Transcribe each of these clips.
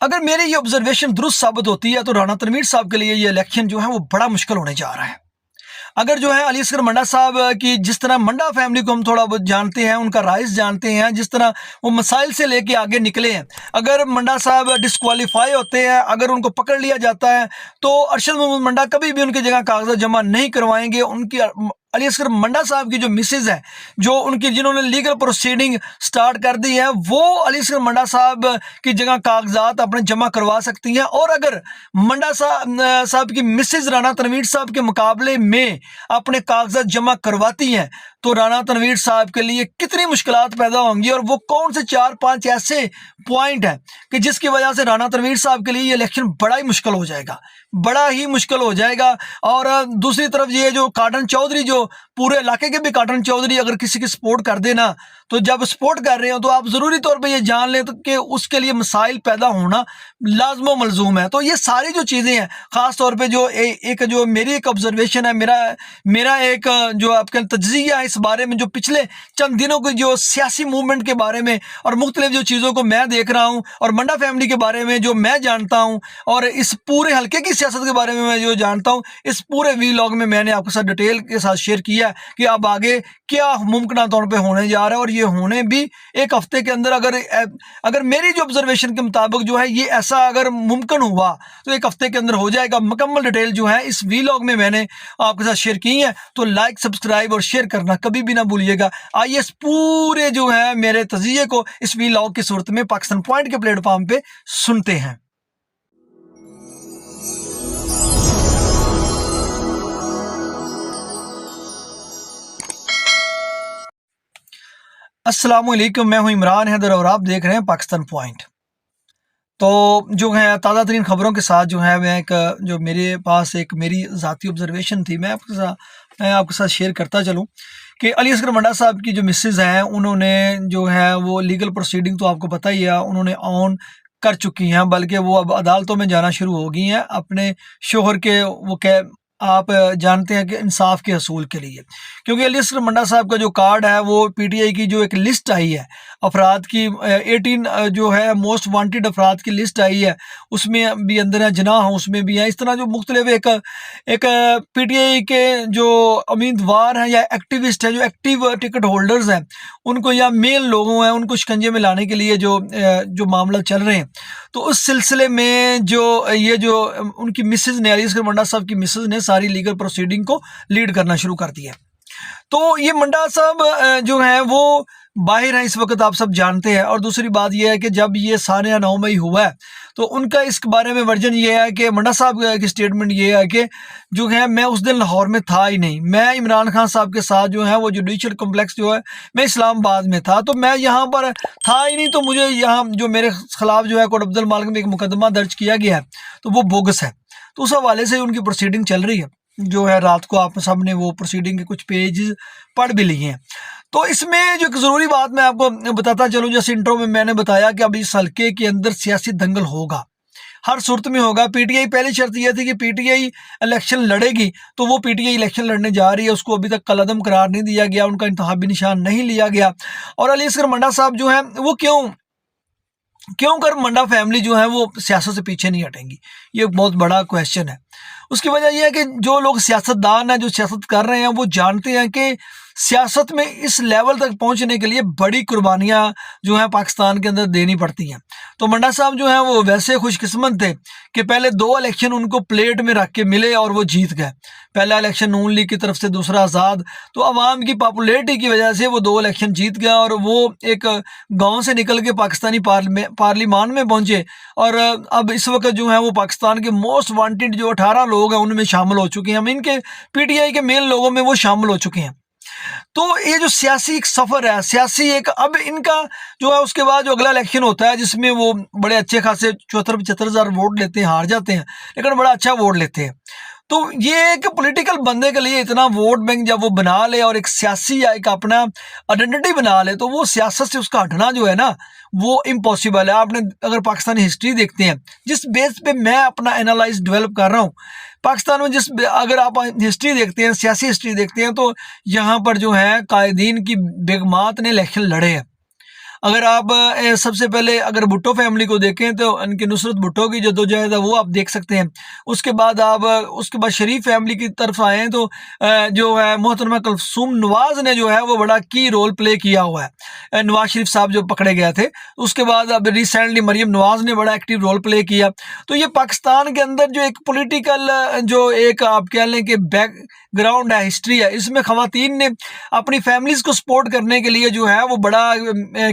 अगर मेरी ये ऑब्जर्वेशन दुरुस्त साबित होती है तो राणा तनवीर साहब के लिए ये इलेक्शन जो है वो बड़ा मुश्किल होने जा रहा है। अगर जो है अली असगर मंडा साहब की जिस तरह मंडा फैमिली को हम थोड़ा बहुत जानते हैं, उनका राइज जानते हैं, जिस तरह वो मसाइल से लेके आगे निकले हैं, अगर मंडा साहब डिस्क्वालीफाई होते हैं, अगर उनको पकड़ लिया जाता है तो अरशद महमूद मंडा कभी भी उनकी जगह कागजात जमा नहीं करवाएंगे। उनकी अली असगर मंडा साहब की जो मिसेज है, जो उनकी जिन्होंने लीगल प्रोसीडिंग स्टार्ट कर दी है, वो अली असगर मंडा साहब की जगह कागजात अपने जमा करवा सकती हैं। और अगर मंडा साहब की मिसेज राणा तनवीर साहब के मुकाबले में अपने कागजात जमा करवाती हैं तो राणा तनवीर साहब के लिए कितनी मुश्किलात पैदा होंगी और वो कौन से 4-5 ऐसे पॉइंट हैं कि जिसकी वजह से राणा तनवीर साहब के लिए ये इलेक्शन बड़ा ही मुश्किल हो जाएगा, बड़ा ही मुश्किल हो जाएगा। और दूसरी तरफ ये जो काटन चौधरी, जो पूरे इलाके के भी काटन चौधरी अगर किसी की सपोर्ट कर देना, तो जब सपोर्ट कर रहे हो तो आप ज़रूरी तौर पे ये जान लें तो कि उसके लिए मसाइल पैदा होना लाजमो मलजूम है। तो ये सारी जो चीज़ें हैं, ख़ास तौर पे जो एक जो मेरी एक ऑब्जर्वेशन है, मेरा एक जो आपका तज्ज़िया है इस बारे में, जो पिछले चंद दिनों की जो सियासी मूवमेंट के बारे में और मुख्तलिफ जो चीज़ों को मैं देख रहा हूँ और मंडा फैमिली के बारे में जो मैं जानता हूँ और इस पूरे हल्के की सियासत के बारे में मैं जो जानता हूँ, इस पूरे वीलॉग में मैंने आपके साथ डिटेल के साथ शेयर किया है कि अब आगे क्या मुमकिन तौर पे होने जा रहा है। और ये होने भी एक हफ्ते के अंदर, अगर मेरी जो ऑब्जर्वेशन के मुताबिक जो है ये ऐसा अगर मुमकिन हुआ तो एक हफ्ते के अंदर हो जाएगा। मुकम्मल डिटेल जो है इस वीलॉग में मैंने आपके साथ शेयर की है, तो लाइक, सब्सक्राइब और शेयर करना कभी भी ना भूलिएगा। आइए इस पूरे जो है मेरे तज़िये को इस वीलॉग की सूरत में पाकिस्तान पॉइंट के प्लेटफॉर्म पे सुनते हैं। अस्सलाम वालेकुम, मैं हूं इमरान हैदर और आप देख रहे हैं पाकिस्तान पॉइंट। तो जो है ताज़ा तरीन ख़बरों के साथ जो है मैं जो मेरे पास एक मेरी ज़ाती ऑब्जर्वेशन थी, मैं आपके साथ शेयर करता चलूं कि अली असगर मंडा साहब की जो मिसेज़ हैं, उन्होंने जो है वो लीगल प्रोसीडिंग तो आपको पता ही है उन्होंने ऑन कर चुकी हैं, बल्कि वो अब अदालतों में जाना शुरू हो गई हैं अपने शोहर के वो आप जानते हैं कि इंसाफ के हसूल के लिए। क्योंकि अली असगर मंडा साहब का जो कार्ड है वो पीटीआई की जो एक लिस्ट आई है अफराद की, 18 जो है मोस्ट वांटेड अफराद की लिस्ट आई है, उसमें भी अंदर है, जनाह उसमें भी है। इस तरह जो मुख्तलिफ एक पीटीआई के जो उम्मीदवार हैं या एक्टिविस्ट हैं, जो एक्टिव टिकट होल्डर्स हैं, उनको या मेन लोगों हैं, उनको शिकंजे में लाने के लिए जो मामला चल रहे हैं, तो उस सिलसिले में जो उनकी मिसेज ने, अली असगर मंडा साहब की मिसेज ने सारी लीगल प्रोसीडिंग को लीड करना शुरू कर दिया। तो ये मंडा साहब जो है वो बाहर है इस वक्त, आप सब जानते हैं। और दूसरी बात यह है कि जब ये सानिया 9 मई हुआ है तो उनका इस बारे में वर्जन ये है कि मंडा साहब की स्टेटमेंट ये है कि जो है मैं उस दिन लाहौर में था ही नहीं, मैं इमरान खान साहब के साथ जो है वो जुडिशल कम्प्लेक्स जो है मैं इस्लामाबाद में था, तो मैं यहाँ पर था ही नहीं, तो मुझे यहाँ जो मेरे खिलाफ जो है कोर्ट अब्दुल मालिक में एक मुकदमा दर्ज किया गया है तो वो बोगस है। तो उस हवाले से उनकी प्रोसीडिंग चल रही है, जो है रात को आप सब ने वो प्रोसीडिंग के कुछ पेजेस पढ़ भी लिए हैं। तो इसमें जो एक ज़रूरी बात मैं आपको बताता चलूँ, जैसे इंट्रो में मैंने बताया कि अब इस हल्के के अंदर सियासी दंगल होगा, हर सूरत में होगा। पीटीआई, पहली शर्त यह थी कि पीटीआई इलेक्शन लड़ेगी, तो वो पीटीआई इलेक्शन लड़ने जा रही है, उसको अभी तक कलअदम करार नहीं दिया गया, उनका इंतखाबी निशान नहीं लिया गया। और अली असगर मंडा साहब जो है वो क्यों कर मंडा फैमिली जो है वो सियासत से पीछे नहीं हटेंगी, ये एक बहुत बड़ा क्वेश्चन है। उसकी वजह यह है कि जो लोग सियासतदान हैं, जो सियासत कर रहे हैं, वो जानते हैं कि सियासत में इस लेवल तक पहुंचने के लिए बड़ी कुर्बानियां जो है पाकिस्तान के अंदर देनी पड़ती हैं। तो मंडा साहब जो है वो वैसे खुशकिस्मत थे कि पहले 2 इलेक्शन उनको प्लेट में रख के मिले और वो जीत गए। पहला इलेक्शन नून लीग की तरफ से, दूसरा आज़ाद। तो अवाम की पॉपुलैरिटी की वजह से वो 2 इलेक्शन जीत गया और वो एक गांव से निकल के पाकिस्तानी पार्लिमान में पहुंचे। और अब इस वक्त जो है वो पाकिस्तान के मोस्ट वांटेड जो 18 लोग हैं उनमें शामिल हो चुके हैं, हम इनके पीटीआई के मेन लोगों में वो शामिल हो चुके हैं। तो ये जो सियासी एक सफ़र है, सियासी एक, अब इनका जो है उसके बाद जो अगला इलेक्शन होता है जिसमें वो बड़े अच्छे खासे 74-75 हज़ार वोट लेते हैं, हार जाते हैं लेकिन बड़ा अच्छा वोट लेते हैं। तो ये एक पॉलिटिकल बंदे के लिए इतना वोट बैंक जब वो बना ले और एक सियासी या एक अपना आइडेंटिटी बना ले, तो वो सियासत से उसका हटना जो है ना वो इम्पॉसिबल है। आपने अगर पाकिस्तानी हिस्ट्री देखते हैं, जिस बेस पे मैं अपना एनालाइज डेवलप कर रहा हूँ, पाकिस्तान में अगर आप हिस्ट्री देखते हैं, सियासी हिस्ट्री देखते हैं, तो यहाँ पर जो है कायदीन की बेगमात ने इलेक्शन लड़े हैं। अगर आप सबसे पहले अगर भुट्टो फैमिली को देखें तो इनके नुसरत भुट्टो की जद्दोजहद है वो आप देख सकते हैं। उसके बाद आप उसके बाद शरीफ फैमिली की तरफ आएँ तो जो है मोहतरमा कुलसूम नवाज़ ने जो है वो बड़ा की रोल प्ले किया हुआ है। नवाज शरीफ साहब जो पकड़े गए थे, उसके बाद अब रिसेंटली मरियम नवाज़ ने बड़ा एक्टिव रोल प्ले किया। तो ये पाकिस्तान के अंदर जो एक पॉलिटिकल जो एक आप कह लें कि बैकग्राउंड है, हिस्ट्री है, इसमें ख़वातीन ने अपनी फैमिलीज़ को सपोर्ट करने के लिए जो है वो बड़ा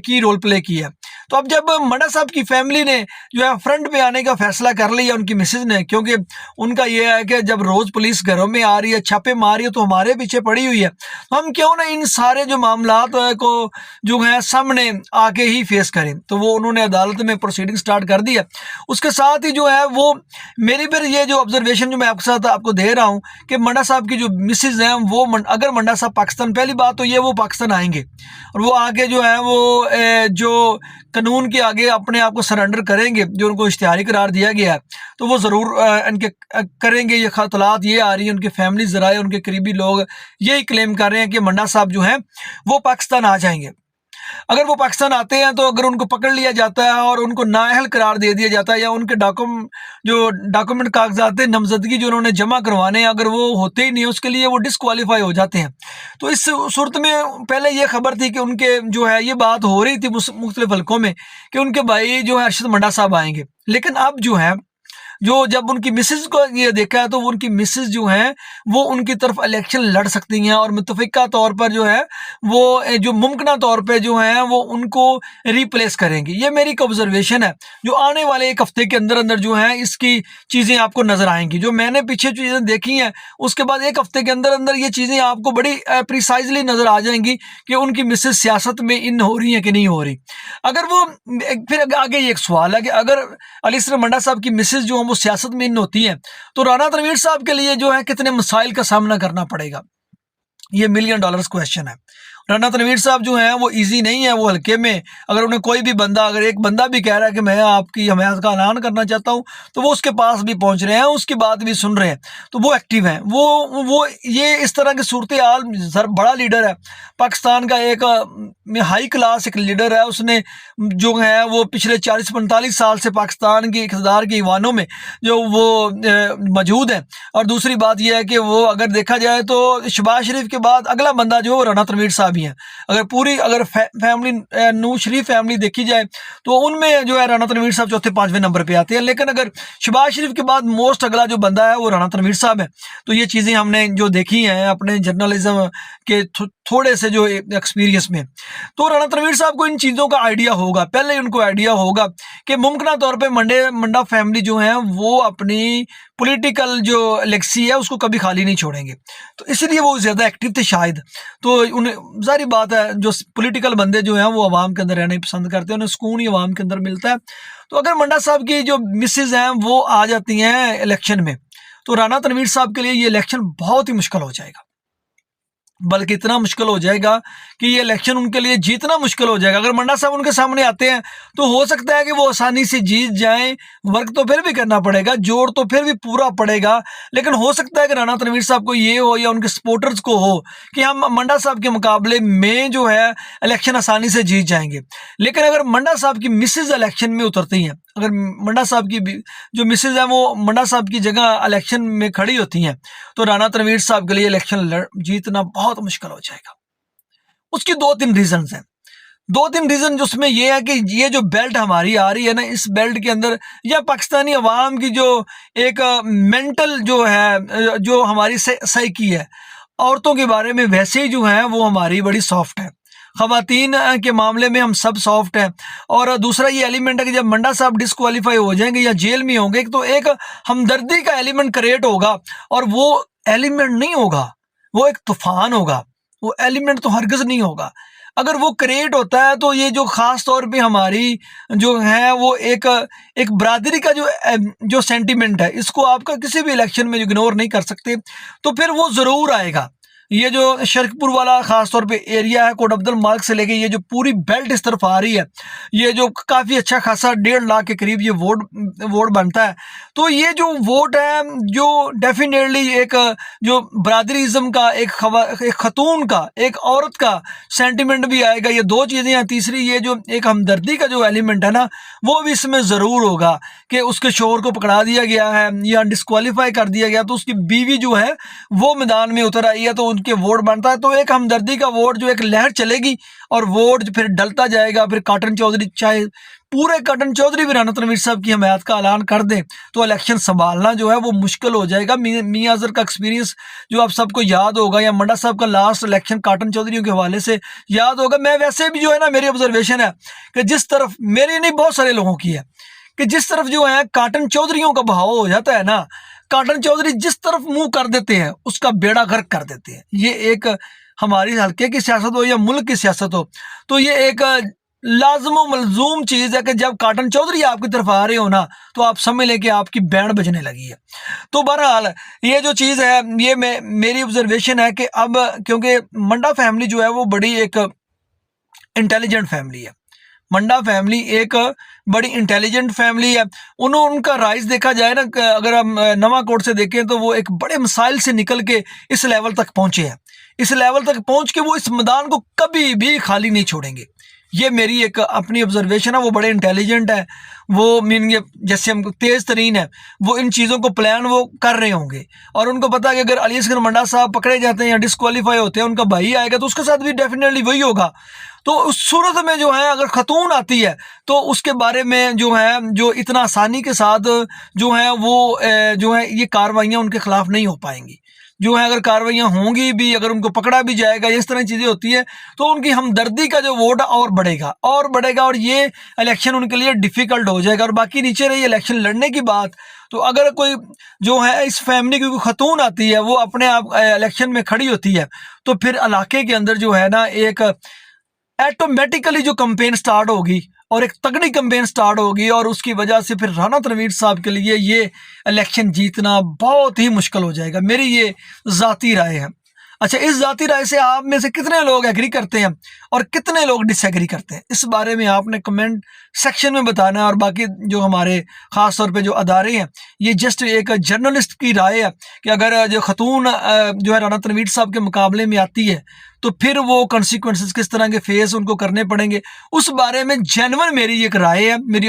की रोल प्ले किया। तो अब जब मंडा साहब की फैमिली ने जो है फ्रंट पे आने का फैसला कर लिया उनकी मिसेज ने, क्योंकि उनका ये है कि जब रोज़ पुलिस घरों में आ रही है, छापे मार रही है, तो हमारे पीछे पड़ी हुई है, तो हम क्यों ना इन सारे जो मामलात को जो है सामने आके ही फेस करें। तो वो उन्होंने अदालत में प्रोसीडिंग स्टार्ट कर दिया। उसके साथ ही जो है वो मेरी फिर ये जो ऑब्जर्वेशन जो मैं आपके साथ आपको दे रहा हूँ कि मंडा साहब की जो मिसेज हैं वो अगर मंडा साहब पाकिस्तान, पहली बात तो ये वो पाकिस्तान आएंगे और वो आके जो है वो जो कानून के आगे अपने आप को सरेंडर करेंगे, जो उनको इश्तिहारी करार दिया गया है, तो वो ज़रूर इनके करेंगे। ये खतलात ये आ रही हैं, उनके फैमिली ज़राए, उनके करीबी लोग यही क्लेम कर रहे हैं कि मंडा साहब जो हैं वो पाकिस्तान आ जाएंगे। अगर वो पाकिस्तान आते हैं तो अगर उनको पकड़ लिया जाता है और उनको नाअहल करार दे दिया जाता है या उनके डॉक्यूमेंट कागजात नामजदगी जो उन्होंने जमा करवाने हैं अगर वो होते ही नहीं, उसके लिए वो डिस्क्वालीफाई हो जाते हैं। तो इस सूरत में पहले ये खबर थी कि उनके जो है ये बात हो रही थी मुख्तलिफ हल्कों में कि उनके भाई जो है अरशद मंडा साहब आएंगे। लेकिन अब जो है जो जब उनकी मिसेज को ये देखा है तो उनकी मिसेज जो हैं वो उनकी तरफ इलेक्शन लड़ सकती हैं और मुतफ़िका तौर पर जो है वो जो मुमकिना तौर पे जो हैं वो उनको रिप्लेस करेंगी। ये मेरी एक ऑब्जर्वेशन है जो आने वाले एक हफ्ते के अंदर अंदर जो है इसकी चीज़ें आपको नज़र आएंगी। जो मैंने पीछे चीज़ें देखी हैं उसके बाद एक हफ्ते के अंदर अंदर ये चीज़ें आपको बड़ी प्रिसाइजली नज़र आ जाएंगी कि उनकी मिसेज सियासत में इन हो रही हैं कि नहीं हो रही। अगर वो फिर आगे ये एक सवाल है कि अगर अली असगर मंडा साहब की मिसेज जो वो सियासत में इन होती हैं तो राना तनवीर साहब के लिए जो है कितने मसाइल का सामना करना पड़ेगा, ये $1,000,000 क्वेश्चन है। राना तनवीर साहब जो हैं वो इजी नहीं है, वो हल्के में अगर उन्हें कोई भी बंदा, अगर एक बंदा भी कह रहा है कि मैं आपकी हमायत का ऐलान करना चाहता हूं तो वो उसके पास भी पहुंच रहे हैं, उसकी बात भी सुन रहे हैं, तो वो एक्टिव हैं। वो ये इस तरह की सूरत हाल, बड़ा लीडर है पाकिस्तान का, एक हाई क्लास एक लीडर है। उसने जो है वो पिछले 40-45 साल से पाकिस्तान की इक़्तिदार के ईवानों में जो वो मौजूद है। और दूसरी बात यह है कि वो अगर देखा जाए तो शहबाज शरीफ के बाद अगला बंदा जो राना तनवीर साहब ही हैं। अगर फैमिली नूर शरीफ फैमिली देखी जाए तो उनमें जो है राना तनवीर साहब चौथे 5वें नंबर पे आते हैं। लेकिन अगर शहबाज शरीफ के बाद मोस्ट अगला जो बंदा है वो राना तनवीर साहब है। तो ये चीज़ें हमने जो देखी हैं अपने जर्नलिज्म के थोड़े से जो एक्सपीरियंस में, तो राना तनवीर साहब को इन चीज़ों का आइडिया होगा, पहले ही उनको आइडिया होगा कि मुमकिन तौर पे मंडा फैमिली जो है वो अपनी पॉलिटिकल जो लेगेसी है उसको कभी खाली नहीं छोड़ेंगे, तो इसलिए वो ज़्यादा एक्टिव थे शायद। तो उन्हें सारी बात है, जो पॉलिटिकल बंदे जो हैं वो आवाम के अंदर रहना पसंद करते हैं, उन्हें सुकून ही आवाम के अंदर मिलता है। तो अगर मंडा साहब की जो मिसेज हैं वो आ जाती हैं इलेक्शन में तो राना तनवीर साहब के लिए ये इलेक्शन बहुत ही मुश्किल हो जाएगा, बल्कि इतना मुश्किल हो जाएगा कि ये इलेक्शन उनके लिए जीतना मुश्किल हो जाएगा। अगर मंडा साहब उनके सामने आते हैं तो हो सकता है कि वो आसानी से जीत जाएं, वर्क तो फिर भी करना पड़ेगा, जोर तो फिर भी पूरा पड़ेगा, लेकिन हो सकता है कि राना तनवीर साहब को ये हो या उनके सपोर्टर्स को हो कि हम मंडा साहब के मुकाबले में जो है इलेक्शन आसानी से जीत जाएंगे। लेकिन अगर मंडा साहब की मिसेज इलेक्शन में उतरती हैं, अगर मंडा साहब की जो मिसेज हैं वो मंडा साहब की जगह इलेक्शन में खड़ी होती हैं तो राना तनवीर साहब के लिए इलेक्शन जीतना बहुत मुश्किल हो जाएगा। उसकी 2-3 रीजन हैं। 2-3 रीजन जिसमें ये है कि ये जो बेल्ट हमारी आ रही है ना, इस बेल्ट के अंदर या पाकिस्तानी अवाम की जो एक मेंटल जो है जो हमारी साइकी है, औरतों के बारे में वैसे ही जो है वो हमारी बड़ी सॉफ्ट है। ख़वातीन के मामले में हम सब सॉफ्ट हैं। और दूसरा ये एलिमेंट है कि जब मंडा साहब डिस्क्वालीफाई हो जाएंगे या जेल में होंगे तो एक हमदर्दी का एलिमेंट क्रिएट होगा, और वो एलिमेंट नहीं होगा, वो एक तूफान होगा, वो एलिमेंट तो हरगिज़ नहीं होगा। अगर वो क्रिएट होता है तो ये जो ख़ास तौर पे हमारी जो है वो एक बरादरी का जो सेंटिमेंट है, इसको आपका किसी भी इलेक्शन में इग्नोर नहीं कर सकते। तो फिर वो ज़रूर आएगा, ये जो शरकपुर वाला खास तौर पे एरिया है, कोट अब्दुल मार्ग से लेके ये जो पूरी बेल्ट इस तरफ आ रही है, ये जो काफ़ी अच्छा खासा 1.5 लाख के करीब ये वोट बनता है। तो ये जो वोट है, जो डेफिनेटली एक जो बरादरीज़म का, एक खतून का, एक औरत का सेंटिमेंट भी आएगा। ये 2 चीज़ें हैं। तीसरी ये जो एक हमदर्दी का जो एलिमेंट है ना, वो भी इसमें ज़रूर होगा कि उसके शोहर को पकड़ा दिया गया है या डिस्क्वालीफाई कर दिया गया, तो उसकी बीवी जो है वो मैदान में उतर आई है, तो उनके वोट बनता है। तो एक हमदर्दी का वोट, जो एक लहर चलेगी और वोट फिर डलता जाएगा। फिर काटन चौधरी, चाहे पूरे काटन चौधरी भी राना तनवीर साहब की हमायत का ऐलान कर दें, तो इलेक्शन संभालना जो है वो मुश्किल हो जाएगा। मियां अजहर का एक्सपीरियंस जो आप सबको याद होगा, या मंडा साहब का लास्ट इलेक्शन काटन चौधरी के हवाले से याद होगा। मैं वैसे भी जो है ना, मेरी ऑब्जर्वेशन है कि जिस तरफ, मेरी नहीं बहुत सारे लोगों की है, कि जिस तरफ जो है काटन चौधरियों का बहाव हो जाता है ना, काटन चौधरी जिस तरफ मुंह कर देते हैं उसका बेड़ा गर्क कर देते हैं। ये एक हमारी हल्के की सियासत हो या मुल्क की सियासत हो, तो ये एक लाजम व मलजूम चीज़ है कि जब काटन चौधरी आपकी तरफ आ रहे हो ना, तो आप समझ लें कि आपकी बैंड बजने लगी है। तो बहरहाल ये जो चीज़ है, ये मेरी ऑब्जर्वेशन है कि अब क्योंकि मंडा फैमिली जो है वो बड़ी एक इंटेलिजेंट फैमिली है। मंडा फैमिली एक बड़ी इंटेलिजेंट फैमिली है। उनका राइज देखा जाए ना, अगर हम नवा कोट से देखें तो वो एक बड़े मसाइल से निकल के इस लेवल तक पहुंचे हैं। इस लेवल तक पहुंच के वो इस मैदान को कभी भी खाली नहीं छोड़ेंगे। ये मेरी एक अपनी ऑब्जर्वेशन है। वो बड़े इंटेलिजेंट है, वो मीन जैसे हम तेज़ तरीन है, वो इन चीज़ों को प्लान वो कर रहे होंगे। और उनको पता है कि अगर अली असगर मंडा साहब पकड़े जाते हैं या डिस्क्वालीफाई होते हैं, उनका भाई आएगा तो उसके साथ भी डेफिनेटली वही होगा। तो उस सूरत में जो है, अगर खतून आती है तो उसके बारे में जो है, जो इतना आसानी के साथ जो है वो जो है ये कार्रवाइयाँ उनके खिलाफ नहीं हो पाएंगी। जो है अगर कार्रवाइयाँ होंगी भी, अगर उनको पकड़ा भी जाएगा, इस तरह की चीज़ें होती है, तो उनकी हमदर्दी का जो वोट और बढ़ेगा और बढ़ेगा, और ये इलेक्शन उनके लिए डिफ़िकल्ट हो जाएगा। और बाकी नीचे रही इलेक्शन लड़ने की बात, तो अगर कोई जो है इस फैमिली की कोई खतून आती है, वो अपने आप इलेक्शन में खड़ी होती है, तो फिर इलाके के अंदर जो है ना, एक ऑटोमेटिकली जो कंपेन स्टार्ट होगी और एक तगड़ी कंपेन स्टार्ट होगी, और उसकी वजह से फिर राना तनवीर साहब के लिए ये इलेक्शन जीतना बहुत ही मुश्किल हो जाएगा। मेरी ये ज़ाती राय है। अच्छा, इस ज़ाती राय से आप में से कितने लोग एग्री करते हैं और कितने लोग डिसएग्री करते हैं, इस बारे में आपने कमेंट सेक्शन में बताना है। और बाकी जो हमारे ख़ास तौर पे जो अदारे हैं, ये जस्ट एक जर्नलिस्ट की राय है कि अगर जो खतून जो है राना तनवीर साहब के मुकाबले में आती है, तो फिर वो कॉन्सिक्वेंसेस किस तरह के फेस उनको करने पड़ेंगे, उस बारे में जेन्युइन मेरी एक राय है, मेरी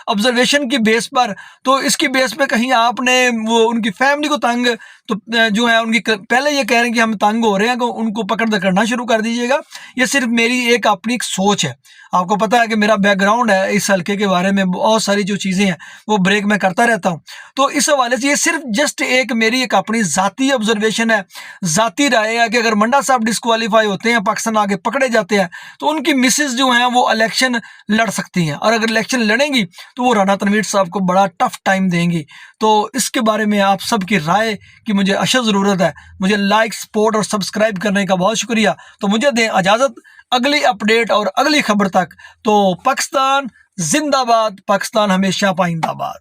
ऑब्जर्वेशन की बेस पर। तो इसकी बेस पे कहीं आपने वो उनकी फैमिली को तंग, तो जो है उनकी पहले ये कह रहे हैं कि हम तंग हो रहे हैं, तो उनको पकड़ करना शुरू कर दीजिएगा। ये सिर्फ मेरी एक अपनी एक सोच है। आपको पता है कि मेरा बैकग्राउंड है इस हल्के के बारे में, बहुत सारी जो चीज़ें हैं वो ब्रेक में करता रहता हूँ। तो इस हवाले से ये सिर्फ जस्ट एक मेरी एक अपनी ज़ाती ऑब्जर्वेशन है, ज़ाती राय है कि अगर मंडा साहब डिस्क्वालीफाई होते हैं, पाकिस्तान आगे पकड़े जाते हैं, तो उनकी मिसेस जो हैं वो इलेक्शन लड़ सकती हैं, और अगर इलेक्शन लड़ेंगी तो वो राना तनवीर साहब को बड़ा टफ टाइम देंगी। तो इसके बारे में आप सबकी राय की मुझे अशद ज़रूरत है। मुझे लाइक, सपोर्ट और सब्सक्राइब करने का बहुत शुक्रिया। तो मुझे दें इजाज़त अगली अपडेट और अगली खबर तक। तो पाकिस्तान जिंदाबाद, पाकिस्तान हमेशा पाइंदाबाद।